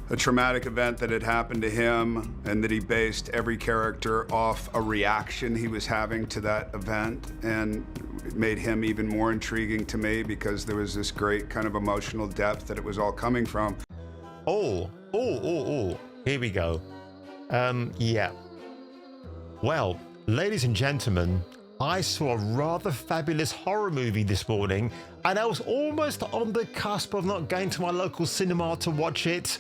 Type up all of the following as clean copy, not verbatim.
a traumatic event that had happened to him, and that he based every character off a reaction he was having to that event. And it made him even more intriguing to me because there was this great kind of emotional depth that it was all coming from. Oh, here we go. Yeah. Well, ladies and gentlemen, I saw a rather fabulous horror movie this morning, and I was almost on the cusp of not going to my local cinema to watch it.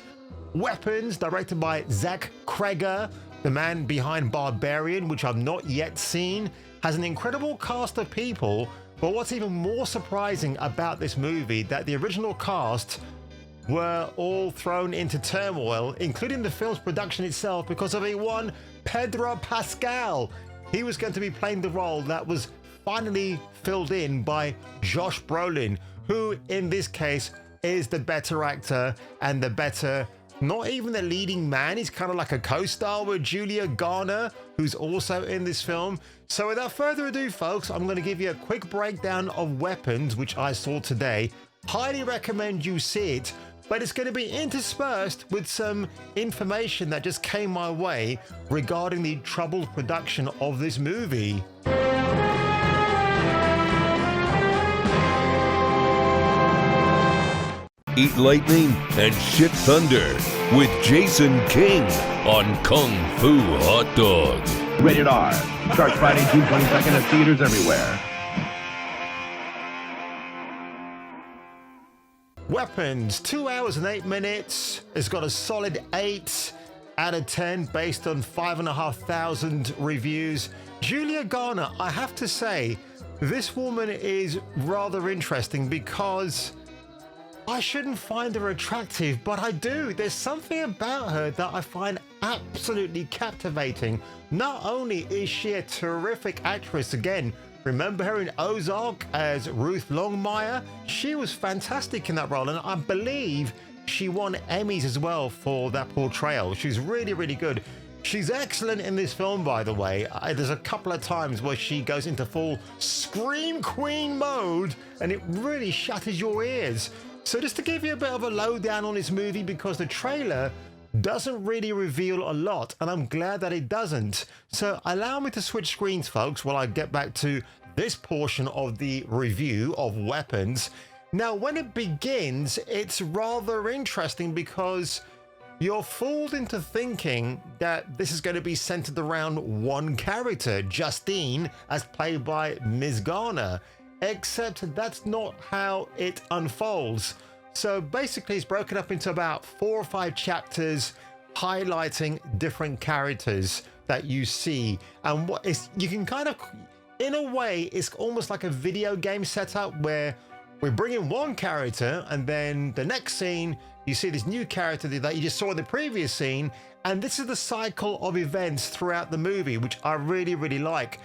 Weapons, directed by Zach Cregger, the man behind Barbarian, which I've not yet seen, has an incredible cast of people. But what's even more surprising about this movie, that the original cast were all thrown into turmoil, including the film's production itself, because of a one Pedro Pascal. He was going to be playing the role that was finally filled in by Josh Brolin, who in this case is the better actor and the better, not even the leading man, he's kind of like a co-star with Julia Garner, who's also in this film. So without further ado, folks, I'm going to give you a quick breakdown of Weapons, which I saw today. Highly recommend you see it, but it's going to be interspersed with some information that just came my way regarding the troubled production of this movie. Eat lightning and shit thunder with Jason King on Kung Fu Hot Dog. Rated R. Starts Friday, June 22nd at theaters everywhere. Weapons, 2 hours and 8 minutes. It's got a solid 8 out of 10 based on 5,500 reviews. Julia Garner, I have to say, this woman is rather interesting because I shouldn't find her attractive, but I do. There's something about her that I find absolutely captivating. Not only is she a terrific actress, again, remember her in Ozark as Ruth Longmire? She was fantastic in that role, and I believe she won Emmys as well for that portrayal. She's really, really good. She's excellent in this film, by the way. There's a couple of times where she goes into full Scream Queen mode, and it really shatters your ears. So just to give you a bit of a lowdown on this movie, because the trailer doesn't really reveal a lot, and I'm glad that it doesn't. So allow me to switch screens, folks, while I get back to this portion of the review of Weapons. Now, when it begins, it's rather interesting because you're fooled into thinking that this is going to be centered around one character, Justine, as played by Ms. Garner. Except that's not how it unfolds. So basically it's broken up into about 4 or 5 chapters highlighting different characters that you see. And what is, you can kind of, in a way, it's almost like a video game setup where we bring in one character and then the next scene you see this new character that you just saw in the previous scene, and this is the cycle of events throughout the movie, which I really, really like.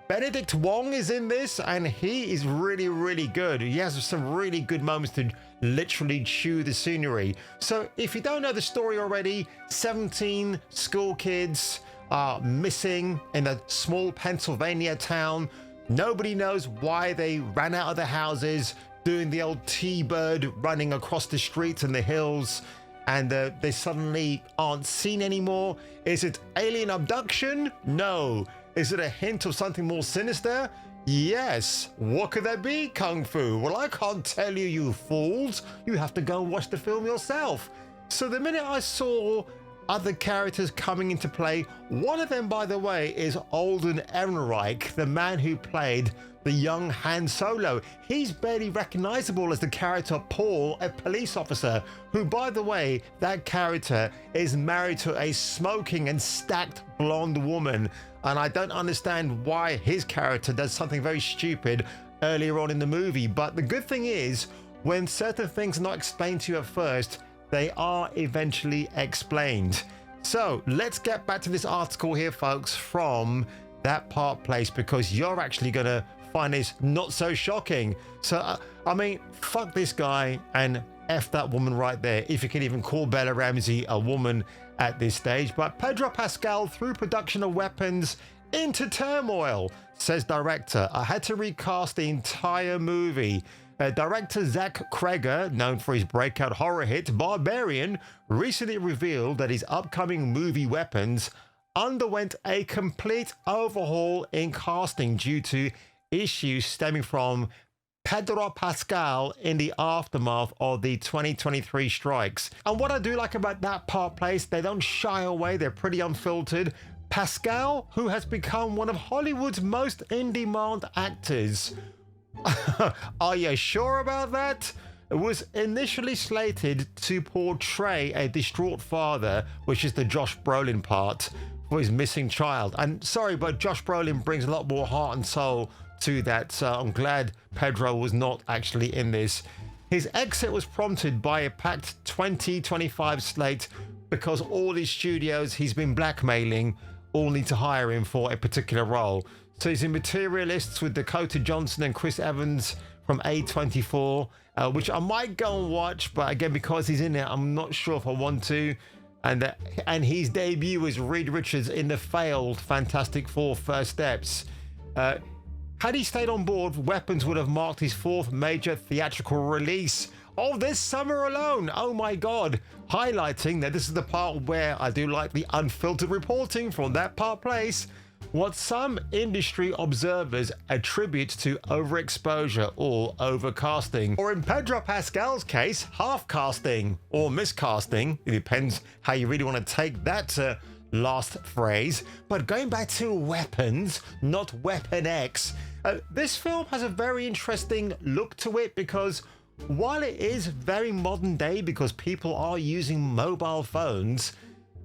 Benedict Wong is in this, and he is really, really good. He has some really good moments to literally chew the scenery. So if you don't know the story already, 17 school kids are missing in a small Pennsylvania town. Nobody knows why they ran out of their houses, doing the old T-bird running across the streets and the hills, and they suddenly aren't seen anymore. Is it alien abduction? No. Is it a hint of something more sinister? Yes. What could that be, Kung Fu? Well, I can't tell you, you fools. You have to go and watch the film yourself. So the minute I saw other characters coming into play, one of them, by the way, is Alden Ehrenreich, the man who played the young Han Solo. He's barely recognizable as the character Paul, a police officer, who, by the way, that character is married to a smoking and stacked blonde woman. And I don't understand why his character does something very stupid earlier on in the movie. But the good thing is, when certain things are not explained to you at first, they are eventually explained. So let's get back to this article here, folks, from that part place, because you're actually going to find this not so shocking. So, I mean, fuck this guy and F that woman right there, if you can even call Bella Ramsey a woman at this stage. But Pedro Pascal threw production of Weapons into turmoil, says director. I had to recast the entire movie. Director Zach Kreger, known for his breakout horror hit Barbarian, recently revealed that his upcoming movie Weapons underwent a complete overhaul in casting due to issues stemming from Pedro Pascal in the aftermath of the 2023 strikes. And what I do like about that part place, they don't shy away, they're pretty unfiltered. Pascal, who has become one of Hollywood's most in-demand actors. Are you sure about that? It was initially slated to portray a distraught father, which is the Josh Brolin part, for his missing child. And sorry, but Josh Brolin brings a lot more heart and soul to that, so I'm glad Pedro was not actually in this. His exit was prompted by a packed 2025 slate because all these studios he's been blackmailing all need to hire him for a particular role. So he's in Materialists with Dakota Johnson and Chris Evans from A24, which I might go and watch, but again, because he's in it, I'm not sure if I want to. And his debut was Reed Richards in the failed Fantastic Four First Steps. Had he stayed on board, Weapons would have marked his fourth major theatrical release of this summer alone. Oh my God. Highlighting that this is the part where I do like the unfiltered reporting from that part place, what some industry observers attribute to overexposure or overcasting, or in Pedro Pascal's case, half-casting or miscasting. It depends how you really want to take that last phrase. But going back to Weapons, not Weapon X, this film has a very interesting look to it because while it is very modern day because people are using mobile phones,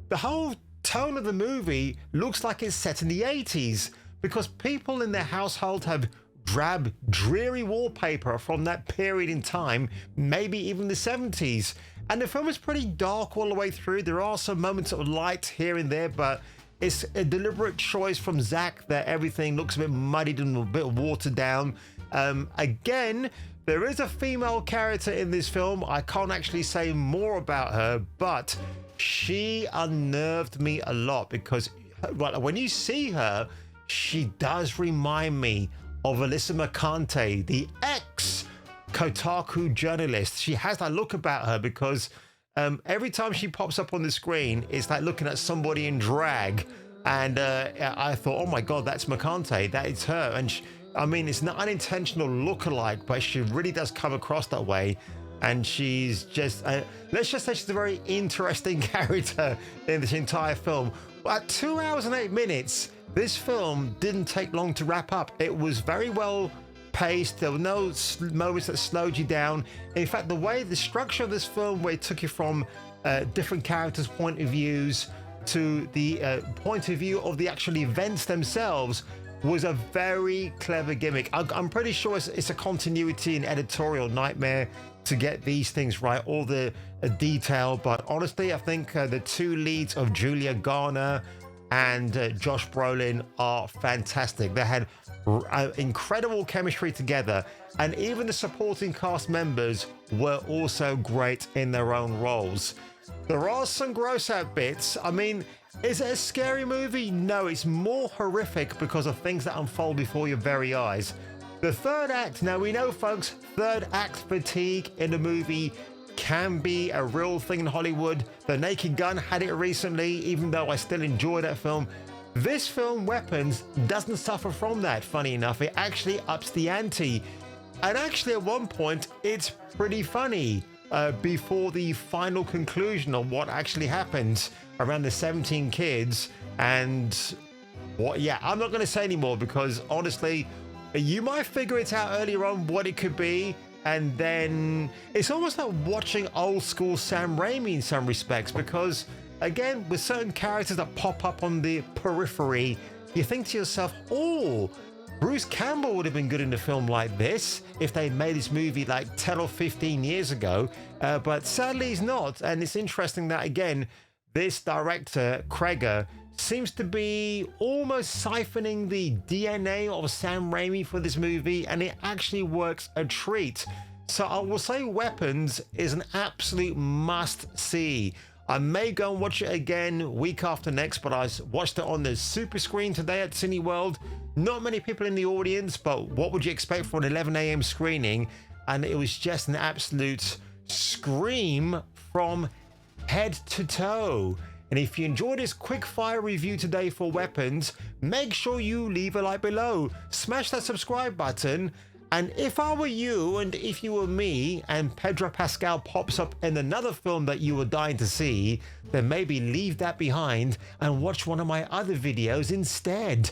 the whole tone of the movie looks like it's set in the 80s because people in their household have drab, dreary wallpaper from that period in time, maybe even the 70s. And the film is pretty dark all the way through. There are some moments of light here and there, but it's a deliberate choice from Zach that everything looks a bit muddied and a bit watered down. Again, there is a female character in this film. I can't actually say more about her, but she unnerved me a lot because when you see her, she does remind me of Alyssa Mercante, the ex-Kotaku journalist. She has that look about her because every time she pops up on the screen, it's like looking at somebody in drag. And I thought, oh my God, that's Mercante. That is her. And I mean, it's not unintentional look-alike, but she really does come across that way. And she's just, let's just say she's a very interesting character in this entire film. At 2 hours and 8 minutes, this film didn't take long to wrap up. It was very well paced. There were no moments that slowed you down. In fact, the structure of this film, where it took you from different characters' point of views to the point of view of the actual events themselves, was a very clever gimmick. I'm pretty sure it's a continuity and editorial nightmare to get these things right, all the detail. But honestly, I think the two leads of Julia Garner and Josh Brolin are fantastic. They had incredible chemistry together, and even the supporting cast members were also great in their own roles. There are some gross out bits. I mean, is it a scary movie? No, it's more horrific because of things that unfold before your very eyes. The third act, now we know, folks, third act fatigue in a movie can be a real thing in Hollywood. The Naked Gun had it recently, even though I still enjoy that film. This film, Weapons, doesn't suffer from that, funny enough. It actually ups the ante. And actually, at one point, it's pretty funny before the final conclusion of what actually happens around the 17 kids. And what, yeah, I'm not going to say anymore because honestly, you might figure it out earlier on what it could be, and then it's almost like watching old school Sam Raimi in some respects, because again, with certain characters that pop up on the periphery, you think to yourself, oh, Bruce Campbell would have been good in a film like this if they made this movie like 10 or 15 years ago, but sadly he's not. And it's interesting that, again, this director, Kreger, seems to be almost siphoning the DNA of Sam Raimi for this movie, and it actually works a treat. So I will say Weapons is an absolute must-see. I may go and watch it again week after next, but I watched it on the super screen today at Cineworld. Not many people in the audience, but what would you expect for an 11 a.m. screening? and it was just an absolute scream from head to toe. And if you enjoyed this quick fire review today for weapons, make sure you leave a like below, smash that subscribe button, and if I were you and if you were me and Pedro Pascal pops up in another film that you were dying to see, then maybe leave that behind and watch one of my other videos instead.